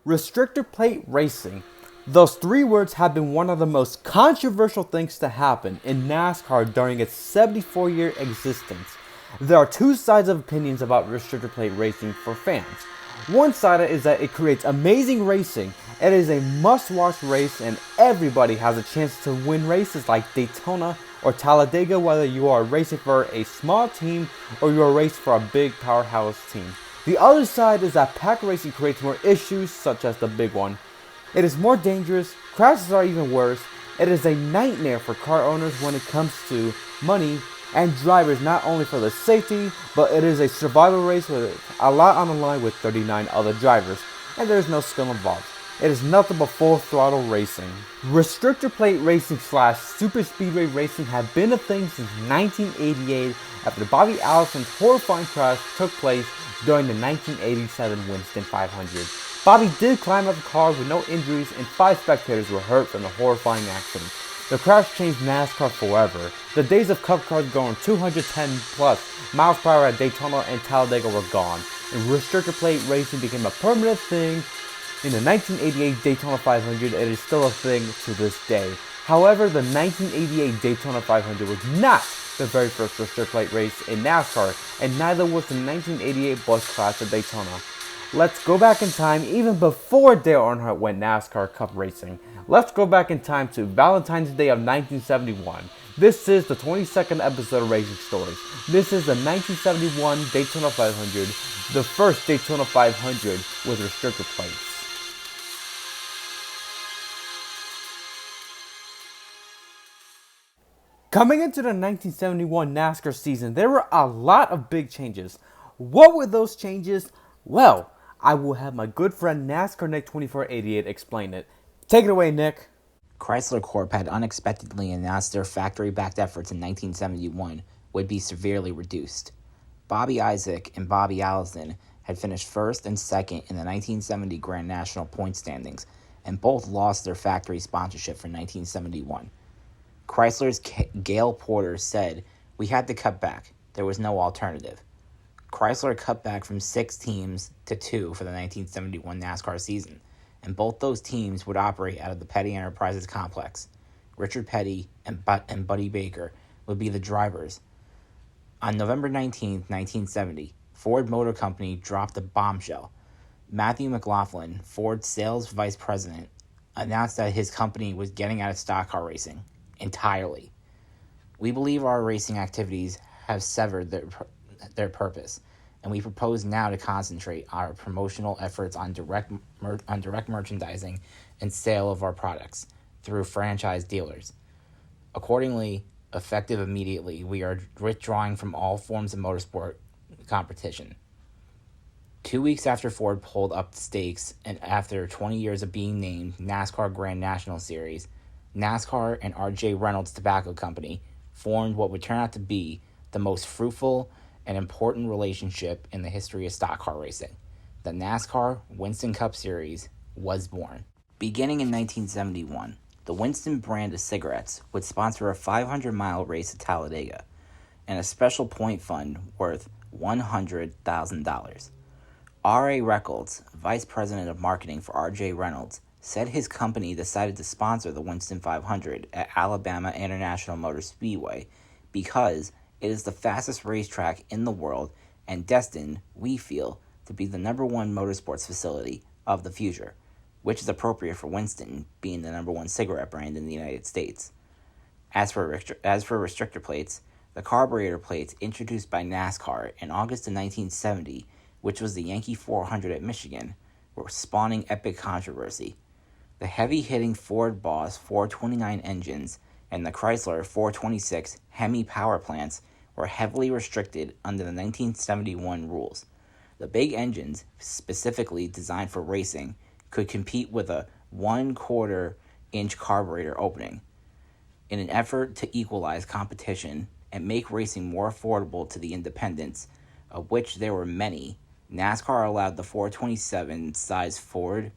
Restrictor Plate Racing. Those three words have been one of the most controversial things to happen in NASCAR during its 74-year existence. There are two sides of opinions about Restrictor Plate Racing for fans. One side is that it creates amazing racing. It is a must-watch race and everybody has a chance to win races like Daytona or Talladega, whether you are racing for a small team or you are racing for a big powerhouse team. The other side is that pack racing creates more issues, such as the big one. It is more dangerous, crashes are even worse, it is a nightmare for car owners when it comes to money and drivers, not only for the safety, but it is a survival race with a lot on the line with 39 other drivers, and there is no skill involved. It is nothing but full throttle racing. Restrictor Plate Racing / Superspeedway Racing have been a thing since 1988 after Bobby Allison's horrifying crash took place during the 1987 Winston 500. Bobby did climb out the car with no injuries and 5 spectators were hurt from the horrifying accident. The crash changed NASCAR forever. The days of cup cars going 210 plus miles per hour at Daytona and Talladega were gone, and Restrictor Plate Racing became a permanent thing. In the 1988 Daytona 500, it is still a thing to this day. However, the 1988 Daytona 500 was not the very first Restrictor Plate race in NASCAR, and neither was the 1988 Bus Clash at Daytona. Let's go back in time even before Dale Earnhardt went NASCAR Cup racing. Let's go back in time to Valentine's Day of 1971. This is the 22nd episode of Racing Stories. This is the 1971 Daytona 500, the first Daytona 500 with restrictor plates. Coming into the 1971 NASCAR season, there were a lot of big changes. What were those changes? Well, I will have my good friend NASCAR Nick 2488 explain it. Take it away, Nick. Chrysler Corp had unexpectedly announced their factory-backed efforts in 1971 would be severely reduced. Bobby Isaac and Bobby Allison had finished first and second in the 1970 Grand National point standings, and both lost their factory sponsorship for 1971. Chrysler's Gail Porter said, "We had to cut back. There was no alternative." Chrysler cut back from 6 teams to 2 for the 1971 NASCAR season, and both those teams would operate out of the Petty Enterprises complex. Richard Petty and Buddy Baker would be the drivers. On November 19, 1970, Ford Motor Company dropped a bombshell. Matthew McLaughlin, Ford's sales vice president, announced that his company was getting out of stock car racing entirely. "We believe our racing activities have severed their purpose, and we propose now to concentrate our promotional efforts on direct merchandising and sale of our products through franchise dealers. Accordingly, effective immediately, we are withdrawing from all forms of motorsport competition." 2 weeks after Ford pulled up the stakes and after 20 years of being named NASCAR Grand National Series, NASCAR and R.J. Reynolds Tobacco Company formed what would turn out to be the most fruitful and important relationship in the history of stock car racing. The NASCAR Winston Cup Series was born. Beginning in 1971, the Winston brand of cigarettes would sponsor a 500-mile race at Talladega and a special point fund worth $100,000. R.A. Reynolds, vice president of marketing for R.J. Reynolds, said his company decided to sponsor the Winston 500 at Alabama International Motor Speedway because it is the fastest racetrack in the world and destined, we feel, to be the #1 motorsports facility of the future, which is appropriate for Winston being the #1 cigarette brand in the United States. As for restrictor plates, the carburetor plates introduced by NASCAR in August of 1970, which was the Yankee 400 at Michigan, were spawning epic controversy. The heavy-hitting Ford Boss 429 engines and the Chrysler 426 Hemi power plants were heavily restricted under the 1971 rules. The big engines, specifically designed for racing, could compete with a 1/4-inch carburetor opening. In an effort to equalize competition and make racing more affordable to the independents, of which there were many, NASCAR allowed the 427 size Ford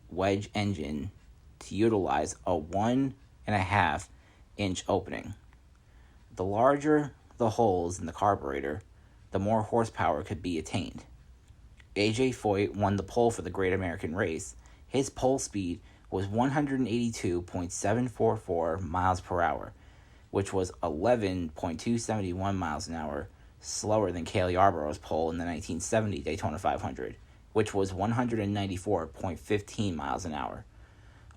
wedge engine to utilize a 1.5-inch opening. The larger the holes in the carburetor, the more horsepower could be attained. AJ Foyt won the pole for the Great American Race. His pole speed was 182.744 miles per hour, which was 11.271 miles an hour slower than Cale Yarborough's pole in the 1970 Daytona 500, which was 194.15 miles an hour.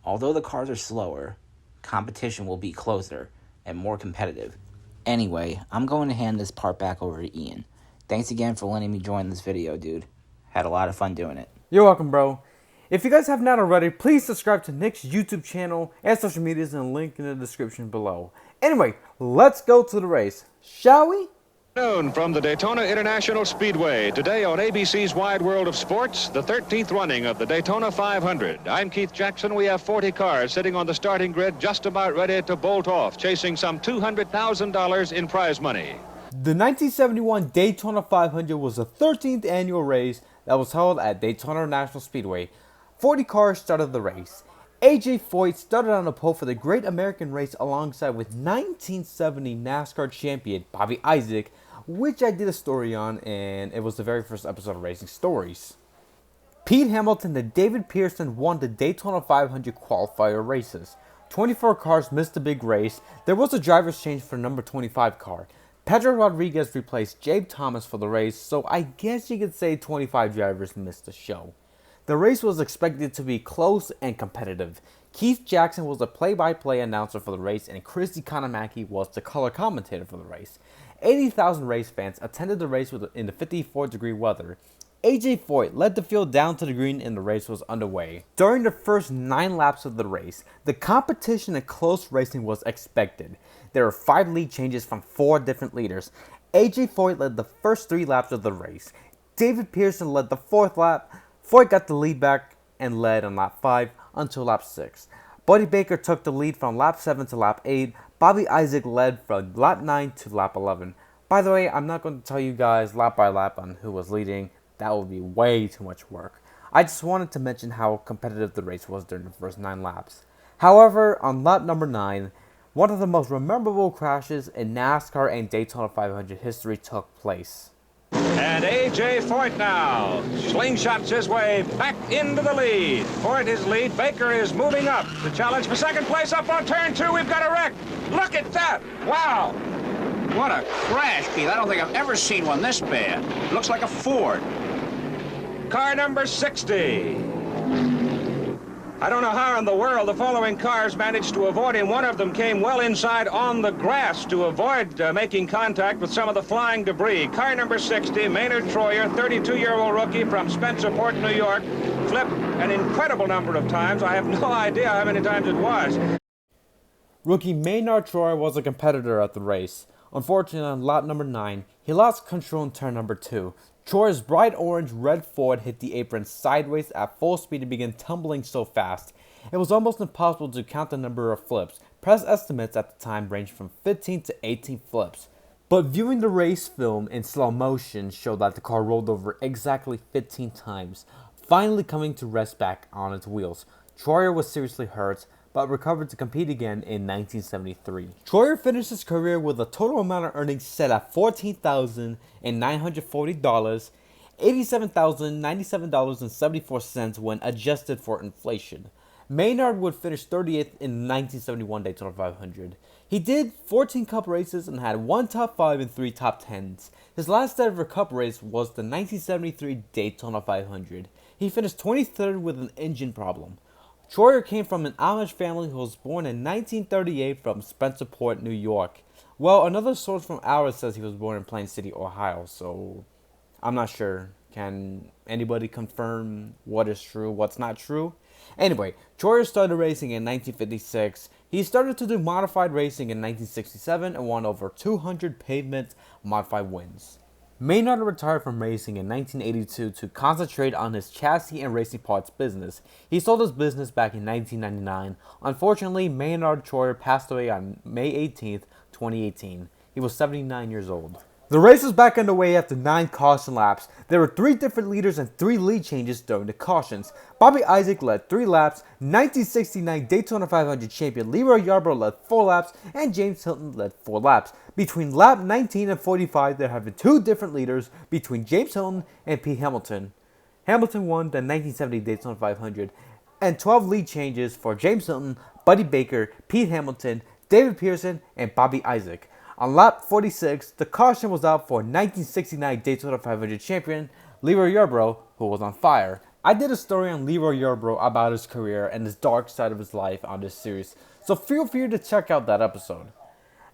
Although the cars are slower, competition will be closer and more competitive. Anyway, I'm going to hand this part back over to Ian. Thanks again for letting me join this video, dude. Had a lot of fun doing it. You're welcome, bro. If you guys have not already, please subscribe to Nick's YouTube channel and social medias in the link in the description below. Anyway, let's go to the race, shall we? From the Daytona International Speedway, today on ABC's Wide World of Sports, the 13th running of the Daytona 500. I'm Keith Jackson. We have 40 cars sitting on the starting grid just about ready to bolt off, chasing some $200,000 in prize money. The 1971 Daytona 500 was the 13th annual race that was held at Daytona International Speedway. 40 cars started the race. AJ Foyt started on the pole for the Great American Race alongside with 1970 NASCAR champion Bobby Isaac, which I did a story on, and it was the very first episode of Racing Stories. Pete Hamilton and David Pearson won the Daytona 500 qualifier races. 24 cars missed the big race. There was a driver's change for number 25 car. Pedro Rodriguez replaced Jabe Thomas for the race, so I guess you could say 25 drivers missed the show. The race was expected to be close and competitive. Keith Jackson was the play-by-play announcer for the race, and Chris Economaki was the color commentator for the race. 80,000 race fans attended the race in the 54-degree weather. AJ Foyt led the field down to the green and the race was underway. During the first 9 laps of the race, the competition and close racing was expected. There were 5 lead changes from 4 different leaders. AJ Foyt led the first 3 laps of the race. David Pearson led the 4th lap. Foyt got the lead back and led on lap 5 until lap 6. Buddy Baker took the lead from lap 7 to lap 8. Bobby Isaac led from lap 9 to lap 11. By the way, I'm not going to tell you guys lap by lap on who was leading. That would be way too much work. I just wanted to mention how competitive the race was during the first 9 laps. However, on lap number 9, one of the most memorable crashes in NASCAR and Daytona 500 history took place. And A.J. Foyt now slingshots his way back into the lead. Foyt his lead. Baker is moving up. The challenge for second place up on turn 2. We've got a wreck. Look at that. Wow. What a crash, Keith. I don't think I've ever seen one this bad. Looks like a Ford. Car number 60. I don't know how in the world the following cars managed to avoid him. One of them came well inside on the grass to avoid making contact with some of the flying debris. Car number 60, Maynard Troyer, 32-year-old rookie from Spencerport, New York, flipped an incredible number of times. I have no idea how many times it was. Rookie Maynard Troyer was a competitor at the race. Unfortunately, on lap number 9, he lost control in turn number 2. Troyer's bright orange red Ford hit the apron sideways at full speed and began tumbling so fast. It was almost impossible to count the number of flips. Press estimates at the time ranged from 15 to 18 flips. But viewing the race film in slow motion showed that the car rolled over exactly 15 times, finally coming to rest back on its wheels. Troyer was seriously hurt, but recovered to compete again in 1973. Troyer finished his career with a total amount of earnings set at $14,940, $87,097.74 when adjusted for inflation. Maynard would finish 30th in the 1971 Daytona 500. He did 14 Cup races and had 1 top 5 and 3 top 10s. His last ever Cup race was the 1973 Daytona 500. He finished 23rd with an engine problem. Troyer came from an Amish family who was born in 1938 from Spencerport, New York. Well, another source from ours says he was born in Plain City, Ohio, so I'm not sure. Can anybody confirm what is true, what's not true? Anyway, Troyer started racing in 1956. He started to do modified racing in 1967 and won over 200 pavement modified wins. Maynard retired from racing in 1982 to concentrate on his chassis and racing parts business. He sold his business back in 1999. Unfortunately, Maynard Troyer passed away on May 18th, 2018. He was 79 years old. The race was back underway after 9 caution laps. There were 3 different leaders and 3 lead changes during the cautions. Bobby Isaac led 3 laps, 1969 Daytona 500 champion Leroy Yarborough led 4 laps, and James Hilton led 4 laps. Between lap 19 and 45, there have been 2 different leaders between James Hilton and Pete Hamilton. Hamilton won the 1970 Daytona 500, and 12 lead changes for James Hilton, Buddy Baker, Pete Hamilton, David Pearson, and Bobby Isaac. On lap 46, the caution was out for 1969 Daytona 500 champion Leroy Yarbrough, who was on fire. I did a story on Leroy Yarbrough about his career and his dark side of his life on this series, so feel free to check out that episode.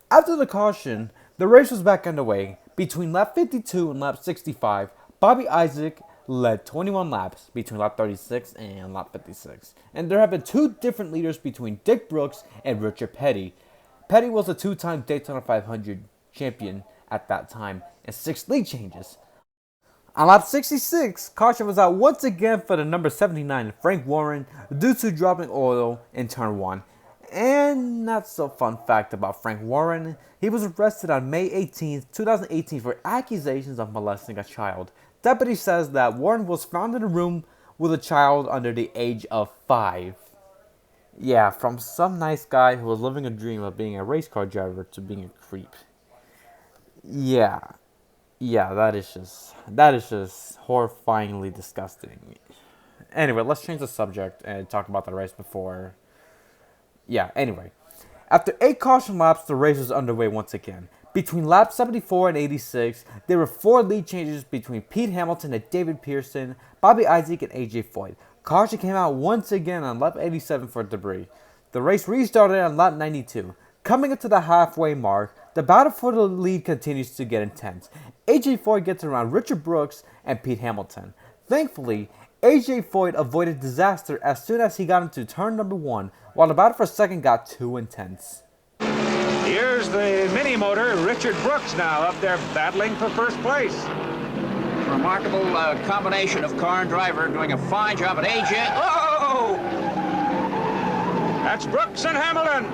After the caution, the race was back underway. Between lap 52 and lap 65, Bobby Isaac led 21 laps between lap 36 and lap 56. And there have been two different leaders between Dick Brooks and Richard Petty. Petty was a two-time Daytona 500 champion at that time and 6 lead changes. On lap 66, caution was out once again for the number 79 Frank Warren due to dropping oil in turn 1. And not so fun fact about Frank Warren, he was arrested on May 18, 2018 for accusations of molesting a child. Deputy says that Warren was found in a room with a child under the age of 5. Yeah, from some nice guy who was living a dream of being a race car driver to being a creep. Yeah, that is just horrifyingly disgusting. Anyway, let's change the subject and talk about the race before. Anyway. After 8 caution laps, the race was underway once again. Between laps 74 and 86, there were 4 lead changes between Pete Hamilton and David Pearson, Bobby Isaac, and AJ Foyt. Caution came out once again on lap 87 for debris. The race restarted on lap 92. Coming into the halfway mark, the battle for the lead continues to get intense. AJ Foyt gets around Richard Brooks and Pete Hamilton. Thankfully, AJ Foyt avoided disaster as soon as he got into turn number 1, while the battle for second got too intense. Here's the mini motor, Richard Brooks, now up there battling for first place. Remarkable combination of car and driver doing a fine job at AJ. Oh! That's Brooks and Hamilton.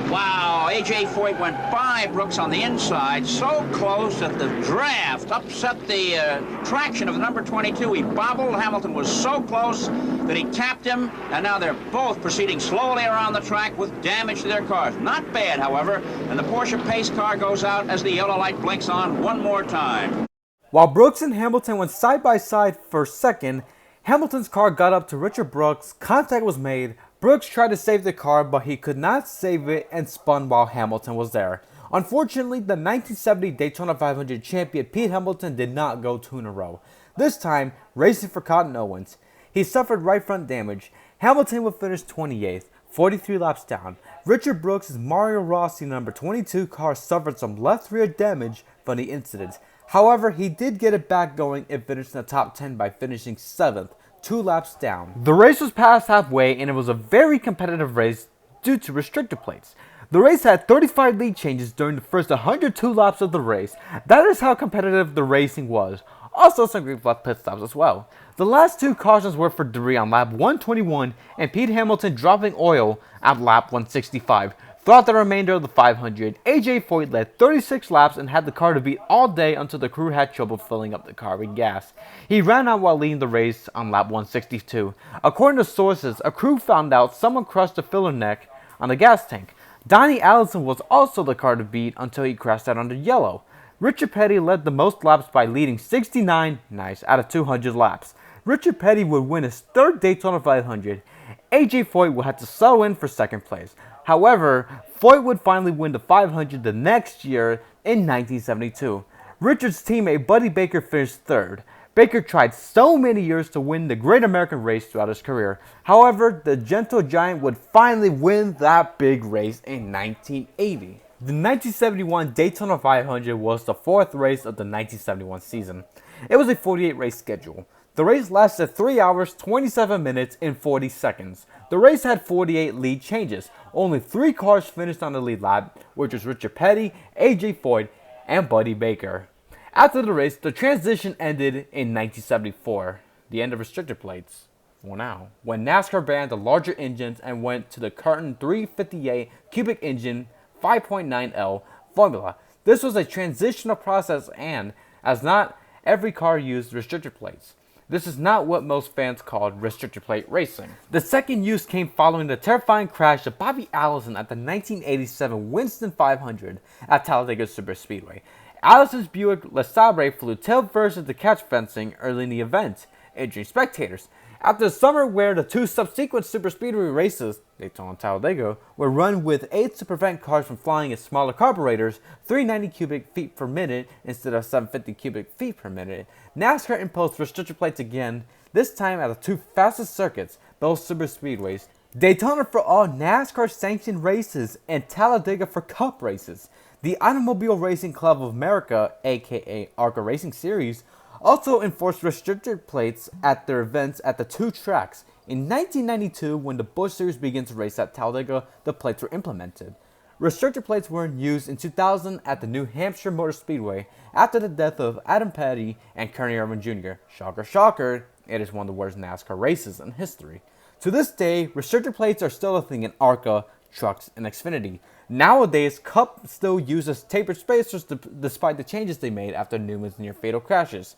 Wow, AJ Foyt went by Brooks on the inside, so close that the draft upset the traction of the number 22. He bobbled. Hamilton was so close that he tapped him, and now they're both proceeding slowly around the track with damage to their cars. Not bad, however, and the Porsche pace car goes out as the yellow light blinks on one more time. While Brooks and Hamilton went side by side for second, Hamilton's car got up to Richard Brooks, contact was made. Brooks tried to save the car, but he could not save it and spun while Hamilton was there. Unfortunately, the 1970 Daytona 500 champion Pete Hamilton did not go 2 in a row. This time, racing for Cotton Owens. He suffered right front damage. Hamilton would finish 28th, 43 laps down. Richard Brooks' Mario Rossi number 22 car suffered some left rear damage from the incident. However, he did get it back going and finished in the top 10 by finishing 7th. 2 laps down. The race was past halfway and it was a very competitive race due to restrictor plates. The race had 35 lead changes during the first 102 laps of the race. That is how competitive the racing was. Also some green flag pit stops as well. The last 2 cautions were for debris on lap 121 and Pete Hamilton dropping oil at lap 165. Throughout the remainder of the 500, AJ Foyt led 36 laps and had the car to beat all day until the crew had trouble filling up the car with gas. He ran out while leading the race on lap 162. According to sources, a crew found out someone crushed the filler neck on the gas tank. Donnie Allison was also the car to beat until he crashed out under yellow. Richard Petty led the most laps by leading 69 out of 200 laps. Richard Petty would win his 3rd Daytona 500. AJ Foyt would have to settle in for 2nd place. However, Foyt would finally win the 500 the next year in 1972. Richard's teammate Buddy Baker finished 3rd. Baker tried so many years to win the Great American Race throughout his career. However, the gentle giant would finally win that big race in 1980. The 1971 Daytona 500 was the 4th race of the 1971 season. It was a 48 race schedule. The race lasted 3 hours, 27 minutes, and 40 seconds. The race had 48 lead changes. Only 3 cars finished on the lead lap, which was Richard Petty, AJ Foyt, and Buddy Baker. After the race, the transition ended in 1974, the end of restrictor plates. For now, when NASCAR banned the larger engines and went to the current 358 cubic engine 5.9L formula. This was a transitional process and, as not every car used restrictor plates, this is not what most fans called restrictor plate racing. The second use came following the terrifying crash of Bobby Allison at the 1987 Winston 500 at Talladega Superspeedway. Allison's Buick LeSabre flew tail first into catch fencing early in the event, injuring spectators. After the summer where the two subsequent superspeedway races, Daytona and Talladega, were run with aids to prevent cars from flying in smaller carburetors, 390 cubic feet per minute instead of 750 cubic feet per minute, NASCAR imposed restrictor plates again, this time at the two fastest circuits, both superspeedways. Daytona for all NASCAR sanctioned races and Talladega for cup races. The Automobile Racing Club of America, aka ARCA Racing Series, also enforced restrictor plates at their events at the two tracks. In 1992, when the Busch Series began to race at Talladega, the plates were implemented. Restrictor plates were used in 2000 at the New Hampshire Motor Speedway after the death of Adam Petty and Kearney Irvin Jr. Shocker, shocker, it is one of the worst NASCAR races in history. To this day, restrictor plates are still a thing in ARCA, trucks, and Xfinity. Nowadays, Cup still uses tapered spacers despite the changes they made after Newman's near-fatal crashes.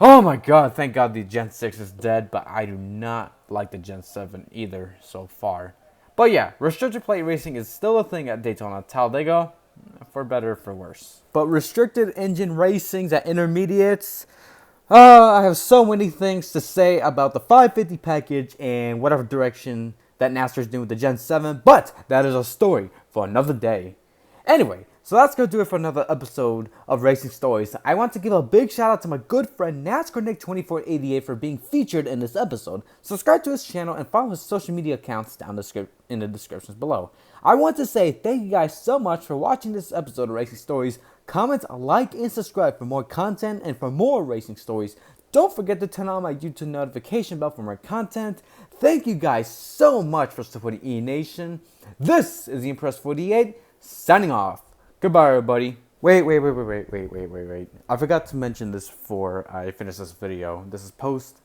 Oh my god, thank god the Gen 6 is dead, but I do not like the Gen 7 either so far. But yeah, restrictor plate racing is still a thing at Daytona and Talladega, for better or for worse. But restricted engine racings at intermediates, I have so many things to say about the 550 package and whatever direction that NASCAR is doing with the Gen 7, but that is a story for another day. Anyway, so that's going to do it for another episode of Racing Stories. I want to give a big shout out to my good friend NASCAR Nick 2488 for being featured in this episode. Subscribe to his channel and follow his social media accounts down in the descriptions below. I want to say thank you guys so much for watching this episode of Racing Stories. Comment, like, and subscribe for more content and for more racing stories. Don't forget to turn on my YouTube notification bell for more content. Thank you guys so much for supporting E Nation. This is the Impress 48 signing off. Goodbye, everybody. Wait. I forgot to mention this before I finish this video. This is post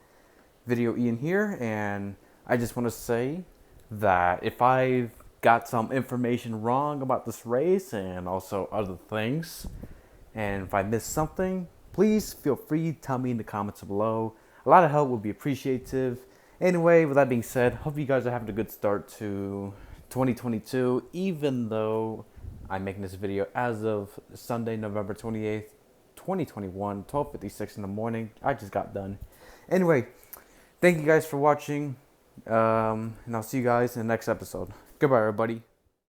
video Ian here, and I just want to say that if I've got some information wrong about this race and also other things, and if I missed something, please feel free to tell me in the comments below. A lot of help would be appreciative. Anyway, with that being said, hope you guys are having a good start to 2022, even though I'm making this video as of Sunday, November 28th, 2021, 12:56 in the morning. I just got done. Anyway, thank you guys for watching, and I'll see you guys in the next episode. Goodbye, everybody.